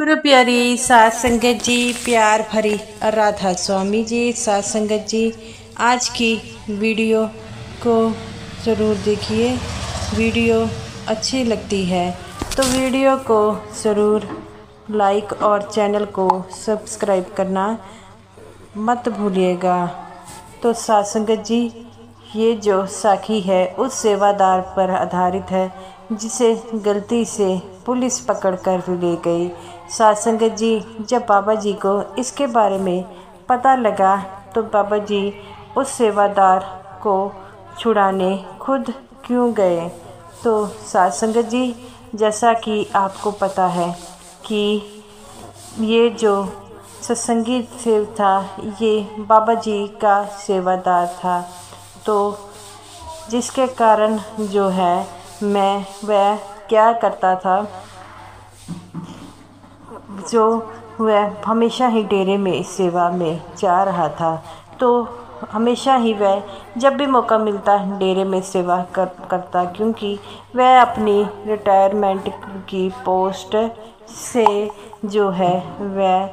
गुरु प्यारी सात संगत जी, प्यार भरी राधा स्वामी जी, सात संगत जी, आज की वीडियो को ज़रूर देखिए। वीडियो अच्छी लगती है तो वीडियो को ज़रूर लाइक और चैनल को सब्सक्राइब करना मत भूलिएगा। तो सात संगत जी, ये जो साखी है उस सेवादार पर आधारित है जिसे गलती से पुलिस पकड़ कर ले गई। सात संगत जी, जब बाबा जी को इसके बारे में पता लगा तो बाबा जी उस सेवादार को छुड़ाने खुद क्यों गए। तो सात संगत जी, जैसा कि आपको पता है कि ये जो सत्संगी सेव था ये बाबा जी का सेवादार था, तो जिसके कारण जो है वह क्या करता था, जो वह हमेशा ही डेरे में सेवा में जा रहा था। तो हमेशा ही वह जब भी मौका मिलता डेरे में सेवा करता, क्योंकि वह अपनी रिटायरमेंट की पोस्ट से जो है वह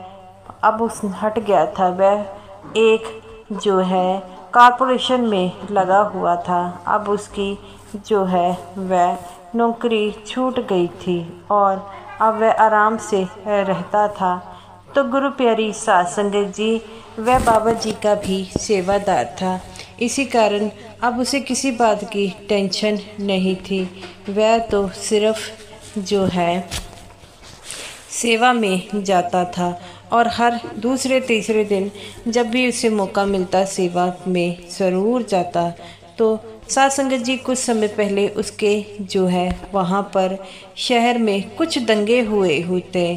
अब उस हट गया था। वह एक जो है कॉरपोरेशन में लगा हुआ था। अब उसकी जो है वह नौकरी छूट गई थी और अब वह आराम से रहता था। तो गुरु प्यारी सात संगत जी, वह बाबा जी का भी सेवादार था। इसी कारण अब उसे किसी बात की टेंशन नहीं थी। वह तो सिर्फ जो है सेवा में जाता था और हर दूसरे तीसरे दिन जब भी उसे मौका मिलता सेवा में ज़रूर जाता। तो सात संगत जी, कुछ समय पहले उसके जो है वहाँ पर शहर में कुछ दंगे हुए होते,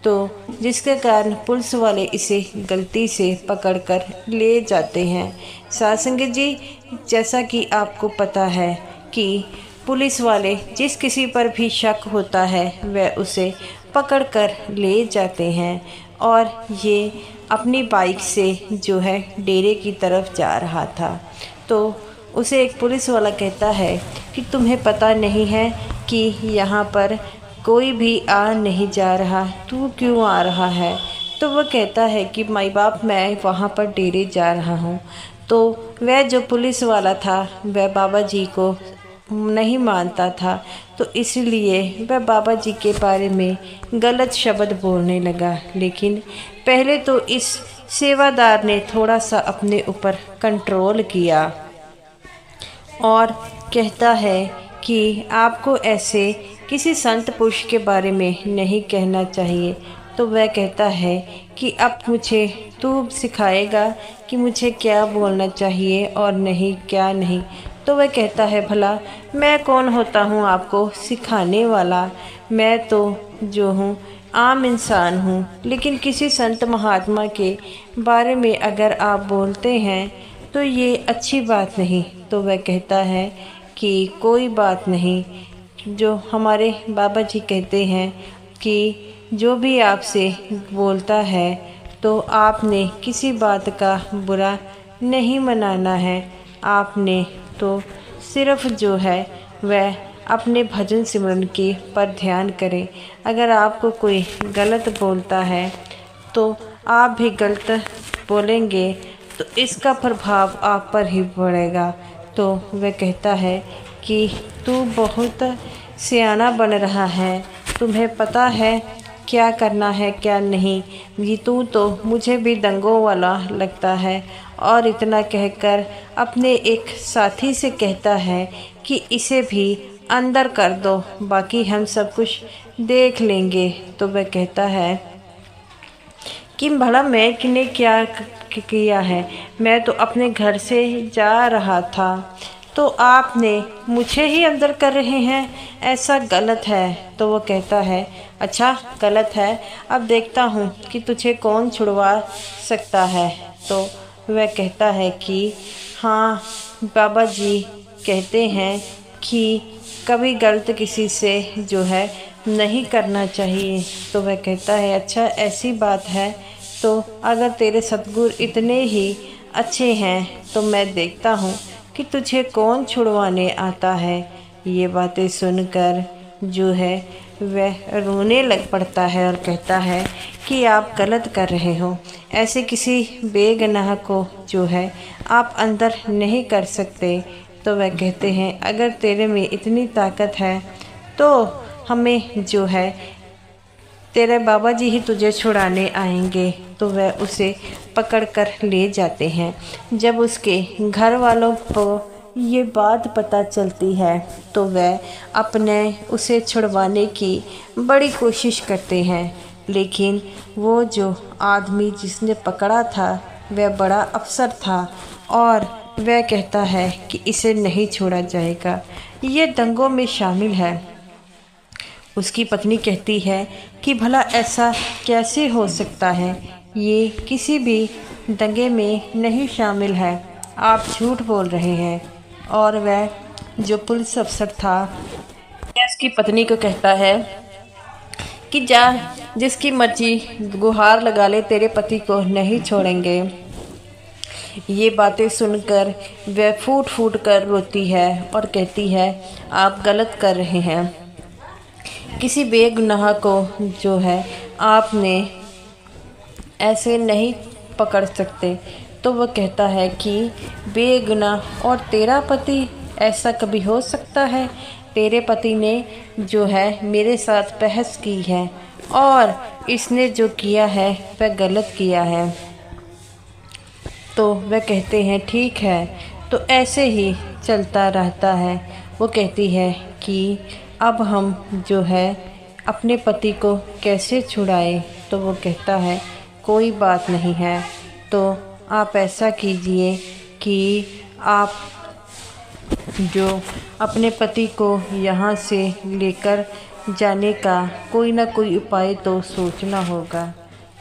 तो जिसके कारण पुलिस वाले इसे गलती से पकड़कर ले जाते हैं। सात संगत जी, जैसा कि आपको पता है कि पुलिस वाले जिस किसी पर भी शक होता है वह उसे पकड़कर ले जाते हैं। और ये अपनी बाइक से जो है डेरे की तरफ जा रहा था। तो उसे एक पुलिस वाला कहता है कि तुम्हें पता नहीं है कि यहाँ पर कोई भी आ नहीं जा रहा, तू क्यों आ रहा है। तो वह कहता है कि माई बाप, मैं वहाँ पर डेरे जा रहा हूँ। तो वह जो पुलिस वाला था वह बाबा जी को नहीं मानता था, तो इसलिए वह बाबा जी के बारे में गलत शब्द बोलने लगा। लेकिन पहले तो इस सेवादार ने थोड़ा सा अपने ऊपर कंट्रोल किया और कहता है कि आपको ऐसे किसी संत पुरुष के बारे में नहीं कहना चाहिए। तो वह कहता है कि अब मुझे तू सिखाएगा कि मुझे क्या बोलना चाहिए और नहीं क्या नहीं। तो वह कहता है, भला मैं कौन होता हूँ आपको सिखाने वाला, मैं तो जो हूँ आम इंसान हूँ। लेकिन किसी संत महात्मा के बारे में अगर आप बोलते हैं तो ये अच्छी बात नहीं। तो वह कहता है कि कोई बात नहीं, जो हमारे बाबा जी कहते हैं कि जो भी आपसे बोलता है तो आपने किसी बात का बुरा नहीं मनाना है। आपने तो सिर्फ जो है वह अपने भजन सिमरन के पर ध्यान करें। अगर आपको कोई गलत बोलता है तो आप भी गलत बोलेंगे तो इसका प्रभाव आप पर ही पड़ेगा। तो वह कहता है कि तू बहुत सियाना बन रहा है, तुम्हें पता है क्या करना है क्या नहीं। ये तू तो मुझे भी दंगों वाला लगता है। और इतना कहकर अपने एक साथी से कहता है कि इसे भी अंदर कर दो, बाकी हम सब कुछ देख लेंगे। तो वह कहता है कि भला मैंने क्या किया है, मैं तो अपने घर से जा रहा था, तो आपने मुझे ही अंदर कर रहे हैं, ऐसा गलत है। तो वो कहता है, अच्छा गलत है, अब देखता हूँ कि तुझे कौन छुड़वा सकता है। तो वह कहता है कि हाँ, बाबा जी कहते हैं कि कभी गलत किसी से जो है नहीं करना चाहिए। तो वह कहता है, अच्छा ऐसी बात है, तो अगर तेरे सद्गुरु इतने ही अच्छे हैं तो मैं देखता हूँ कि तुझे कौन छुड़वाने आता है। ये बातें सुनकर जो है वह रोने लग पड़ता है और कहता है कि आप गलत कर रहे हो, ऐसे किसी बेगुनाह को जो है आप अंदर नहीं कर सकते। तो वह कहते हैं अगर तेरे में इतनी ताकत है तो हमें जो है तेरे बाबा जी ही तुझे छुड़ाने आएंगे। तो वह उसे पकड़कर ले जाते हैं। जब उसके घर वालों को ये बात पता चलती है तो वह अपने उसे छुड़वाने की बड़ी कोशिश करते हैं, लेकिन वो जो आदमी जिसने पकड़ा था वह बड़ा अफसर था और वह कहता है कि इसे नहीं छोड़ा जाएगा, ये दंगों में शामिल है। उसकी पत्नी कहती है कि भला ऐसा कैसे हो सकता है, ये किसी भी दंगे में नहीं शामिल है, आप झूठ बोल रहे हैं। और वह जो पुलिस अफसर था वह उसकी पत्नी को कहता है कि जा जिसकी मर्जी गुहार लगा ले, तेरे पति को नहीं छोड़ेंगे। ये बातें सुनकर वह फूट फूट कर रोती है और कहती है आप गलत कर रहे हैं, किसी बेगुनाह को जो है आपने ऐसे नहीं पकड़ सकते। तो वह कहता है कि बेगुनाह और तेरा पति, ऐसा कभी हो सकता है? तेरे पति ने जो है मेरे साथ बहस की है और इसने जो किया है वह गलत किया है। तो वह कहते हैं ठीक है, तो ऐसे ही चलता रहता है। वो कहती है कि अब हम जो है अपने पति को कैसे छुड़ाएं? तो वो कहता है कोई बात नहीं है, तो आप ऐसा कीजिए कि आप जो अपने पति को यहाँ से लेकर जाने का कोई ना कोई उपाय तो सोचना होगा।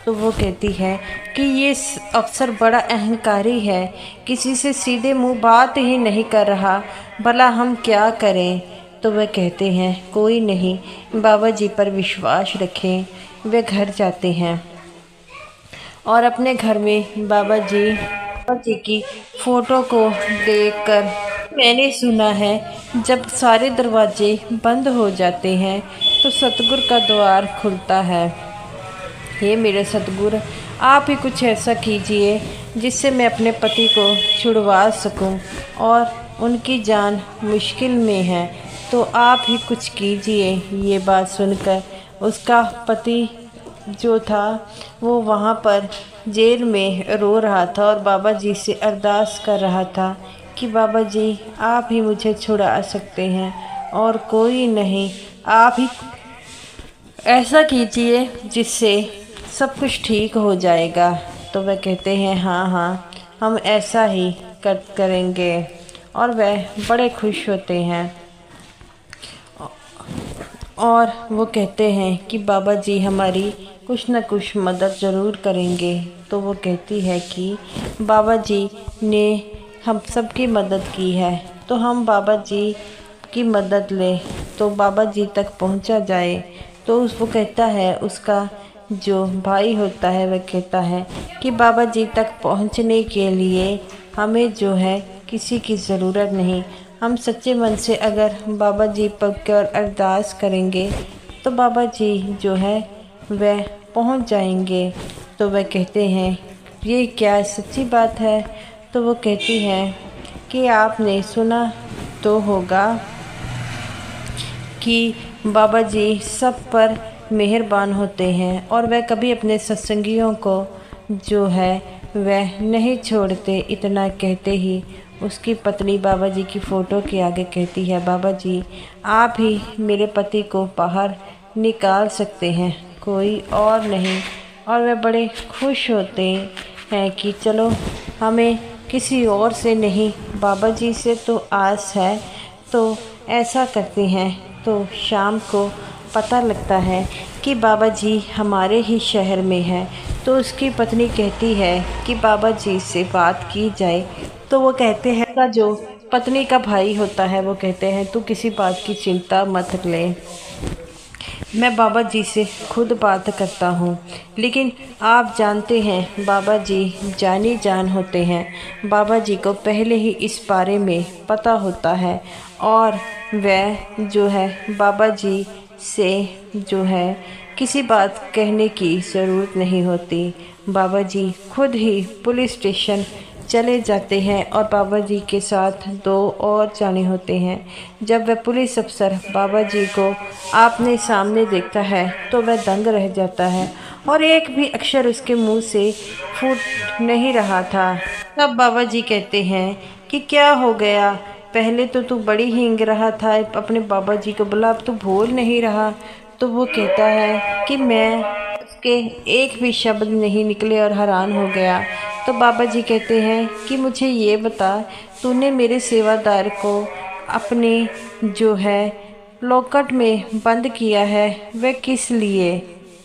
तो वो कहती है कि ये अफसर बड़ा अहंकारी है, किसी से सीधे मुंह बात ही नहीं कर रहा, भला हम क्या करें? तो वह कहते हैं कोई नहीं, बाबा जी पर विश्वास रखें। वे घर जाते हैं और अपने घर में बाबा जी की फ़ोटो को देखकर मैंने सुना है जब सारे दरवाजे बंद हो जाते हैं तो सतगुरु का द्वार खुलता है। हे मेरे सतगुरु, आप ही कुछ ऐसा कीजिए जिससे मैं अपने पति को छुड़वा सकूं और उनकी जान मुश्किल में है, तो आप ही कुछ कीजिए। ये बात सुनकर उसका पति जो था वो वहाँ पर जेल में रो रहा था और बाबा जी से अरदास कर रहा था कि बाबा जी आप ही मुझे छुड़ा सकते हैं और कोई नहीं, आप ही ऐसा कीजिए जिससे सब कुछ ठीक हो जाएगा। तो वह कहते हैं हाँ हाँ हम ऐसा ही करेंगे और वह बड़े खुश होते हैं और वो कहते हैं कि बाबा जी हमारी कुछ न कुछ मदद ज़रूर करेंगे। तो वो कहती है कि बाबा जी ने हम सबकी मदद की है, तो हम बाबा जी की मदद लें तो बाबा जी तक पहुंचा जाए। तो वो कहता है, उसका जो भाई होता है वह कहता है कि बाबा जी तक पहुंचने के लिए हमें जो है किसी की ज़रूरत नहीं, हम सच्चे मन से अगर बाबा जी पर अरदास करेंगे तो बाबा जी जो है वह पहुंच जाएंगे। तो वह कहते हैं ये क्या सच्ची बात है? तो वो कहती है कि आपने सुना तो होगा कि बाबा जी सब पर मेहरबान होते हैं और वह कभी अपने सत्संगियों को जो है वह नहीं छोड़ते। इतना कहते ही उसकी पत्नी बाबा जी की फ़ोटो के आगे कहती है बाबा जी आप ही मेरे पति को बाहर निकाल सकते हैं, कोई और नहीं। और वह बड़े खुश होते हैं कि चलो हमें किसी और से नहीं बाबा जी से तो आस है। तो ऐसा करते हैं। तो शाम को पता लगता है कि बाबा जी हमारे ही शहर में है। तो उसकी पत्नी कहती है कि बाबा जी से बात की जाए। तो वो कहते हैं का जो पत्नी का भाई होता है वो कहते हैं तू किसी बात की चिंता मत ले, मैं बाबा जी से खुद बात करता हूँ, लेकिन आप जानते हैं बाबा जी जानी जान होते हैं। बाबा जी को पहले ही इस बारे में पता होता है और वह जो है बाबा जी से जो है किसी बात कहने की ज़रूरत नहीं होती। बाबा जी खुद ही पुलिस स्टेशन चले जाते हैं और बाबा जी के साथ दो और जाने होते हैं। जब वह पुलिस अफसर बाबा जी को आपने सामने देखता है तो वह दंग रह जाता है और एक भी अक्षर उसके मुंह से फूट नहीं रहा था। तब बाबा जी कहते हैं कि क्या हो गया, पहले तो तू बड़ी हींग रहा था, अपने बाबा जी को बोला, अब तू बोल नहीं रहा। तो वो कहता है कि मैं उसके एक भी शब्द नहीं निकले और हैरान हो गया। तो बाबा जी कहते हैं कि मुझे ये बता, तूने मेरे सेवादार को अपने जो है लॉकअप में बंद किया है वह किस लिए?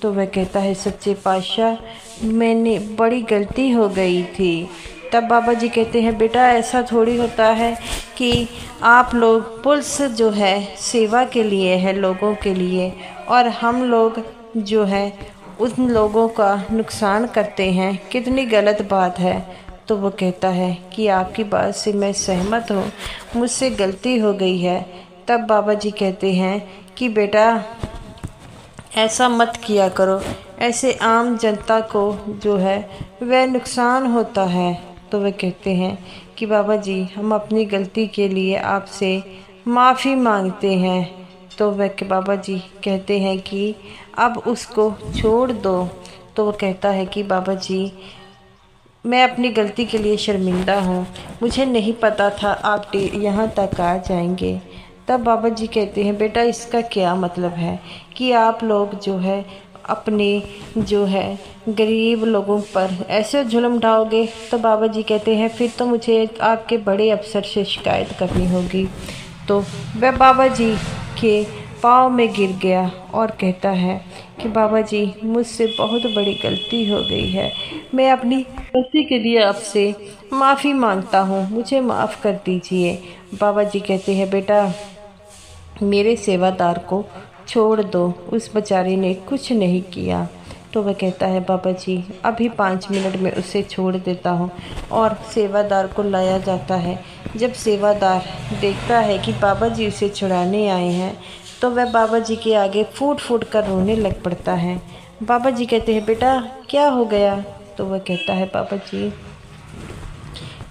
तो वह कहता है सच्चे पातशाह मैंने बड़ी गलती हो गई थी। तब बाबा जी कहते हैं बेटा ऐसा थोड़ी होता है कि आप लोग पुलिस जो है सेवा के लिए है, लोगों के लिए, और हम लोग जो है उन लोगों का नुकसान करते हैं, कितनी गलत बात है। तो वो कहता है कि आपकी बात से मैं सहमत हूँ, मुझसे गलती हो गई है। तब बाबा जी कहते हैं कि बेटा ऐसा मत किया करो, ऐसे आम जनता को जो है वह नुकसान होता है। तो वे कहते हैं कि बाबा जी हम अपनी गलती के लिए आपसे माफ़ी मांगते हैं। तो वह बाबा जी कहते हैं कि अब उसको छोड़ दो। तो वो कहता है कि बाबा जी मैं अपनी गलती के लिए शर्मिंदा हूँ, मुझे नहीं पता था आप यहाँ तक आ जाएंगे। तब बाबा जी कहते हैं बेटा इसका क्या मतलब है कि आप लोग जो है अपने जो है गरीब लोगों पर ऐसे जुल्म ढाओगे? तो बाबा जी कहते हैं फिर तो मुझे आपके बड़े अफसर से शिकायत करनी होगी। तो वह बाबा जी के पाँव में गिर गया और कहता है कि बाबा जी मुझसे बहुत बड़ी गलती हो गई है, मैं अपनी गलती के लिए आपसे माफ़ी मांगता हूँ, मुझे माफ़ कर दीजिए। बाबा जी कहते हैं बेटा मेरे सेवादार को छोड़ दो, उस बेचारे ने कुछ नहीं किया। तो वह कहता है बाबा जी अभी 5 मिनट में उसे छोड़ देता हूँ, और सेवादार को लाया जाता है। जब सेवादार देखता है कि बाबा जी उसे छुड़ाने आए हैं तो वह बाबा जी के आगे फूट फूट कर रोने लग पड़ता है। बाबा जी कहते हैं बेटा क्या हो गया? तो वह कहता है बाबा जी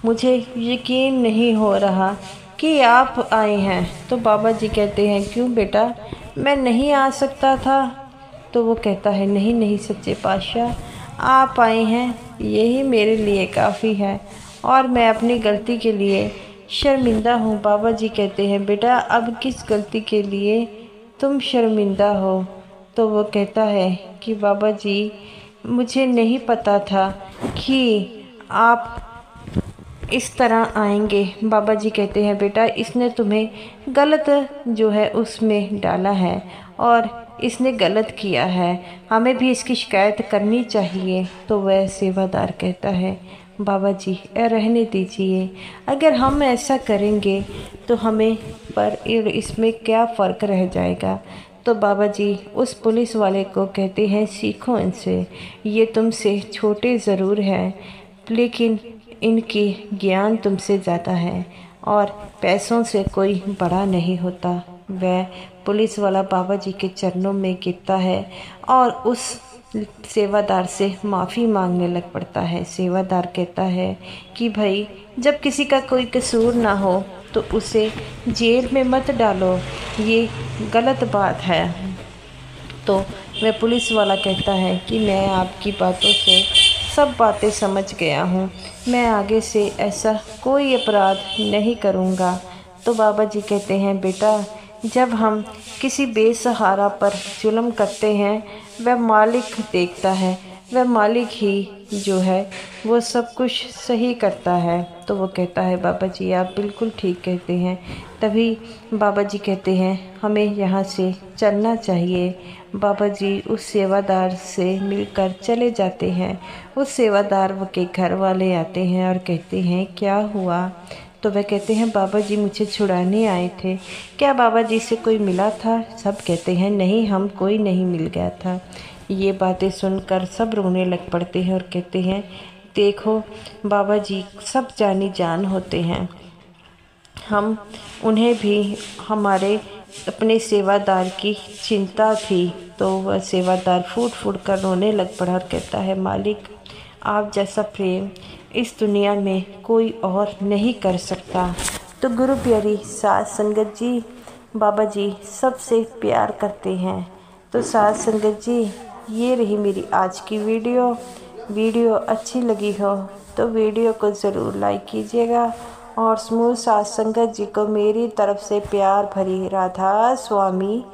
मुझे यकीन नहीं हो रहा कि आप आए हैं। तो बाबा जी कहते हैं क्यों बेटा, मैं नहीं आ सकता था? तो वो कहता है नहीं नहीं सच्चे पातशाह आप आए हैं यही मेरे लिए काफ़ी है और मैं अपनी गलती के लिए शर्मिंदा हूँ। बाबा जी कहते हैं बेटा अब किस गलती के लिए तुम शर्मिंदा हो? तो वो कहता है कि बाबा जी मुझे नहीं पता था कि आप इस तरह आएंगे। बाबा जी कहते हैं बेटा इसने तुम्हें गलत जो है उसमें डाला है और इसने गलत किया है, हमें भी इसकी शिकायत करनी चाहिए। तो वह सेवादार कहता है बाबा जी रहने दीजिए, अगर हम ऐसा करेंगे तो हमें पर इसमें क्या फ़र्क रह जाएगा। तो बाबा जी उस पुलिस वाले को कहते हैं सीखो इनसे, ये तुमसे छोटे ज़रूर हैं लेकिन इनकी ज्ञान तुमसे ज़्यादा है और पैसों से कोई बड़ा नहीं होता। वह पुलिस वाला बाबा जी के चरणों में गिरता है और उस सेवादार से माफ़ी मांगने लग पड़ता है। सेवादार कहता है कि भाई जब किसी का कोई कसूर ना हो तो उसे जेल में मत डालो, ये गलत बात है। तो वह पुलिस वाला कहता है कि मैं आपकी बातों से सब बातें समझ गया हूँ, मैं आगे से ऐसा कोई अपराध नहीं करूँगा। तो बाबा जी कहते हैं बेटा जब हम किसी बेसहारा पर जुल्म करते हैं वह मालिक देखता है, वह मालिक ही जो है वो सब कुछ सही करता है। तो वो कहता है बाबा जी आप बिल्कुल ठीक कहते हैं। तभी बाबा जी कहते हैं हमें यहाँ से चलना चाहिए। बाबा जी उस सेवादार से मिलकर चले जाते हैं। उस सेवादार के घर वाले आते हैं और कहते हैं क्या हुआ, तो वह कहते हैं बाबा जी मुझे छुड़ाने आए थे, क्या बाबा जी से कोई मिला था? सब कहते हैं नहीं, हम कोई नहीं मिल गया था। ये बातें सुनकर सब रोने लग पड़ते हैं और कहते हैं देखो बाबा जी सब जानी जान होते हैं, हम उन्हें भी हमारे अपने सेवादार की चिंता थी। तो वह सेवादार फूट फूट कर रोने लग पड़ा और कहता है मालिक आप जैसा प्रेम इस दुनिया में कोई और नहीं कर सकता। तो गुरु प्यारी साध संगत जी, बाबा जी सबसे प्यार करते हैं। तो साध संगत जी ये रही मेरी आज की वीडियो अच्छी लगी हो तो वीडियो को ज़रूर लाइक कीजिएगा और समूह साध संगत जी को मेरी तरफ से प्यार भरी राधा स्वामी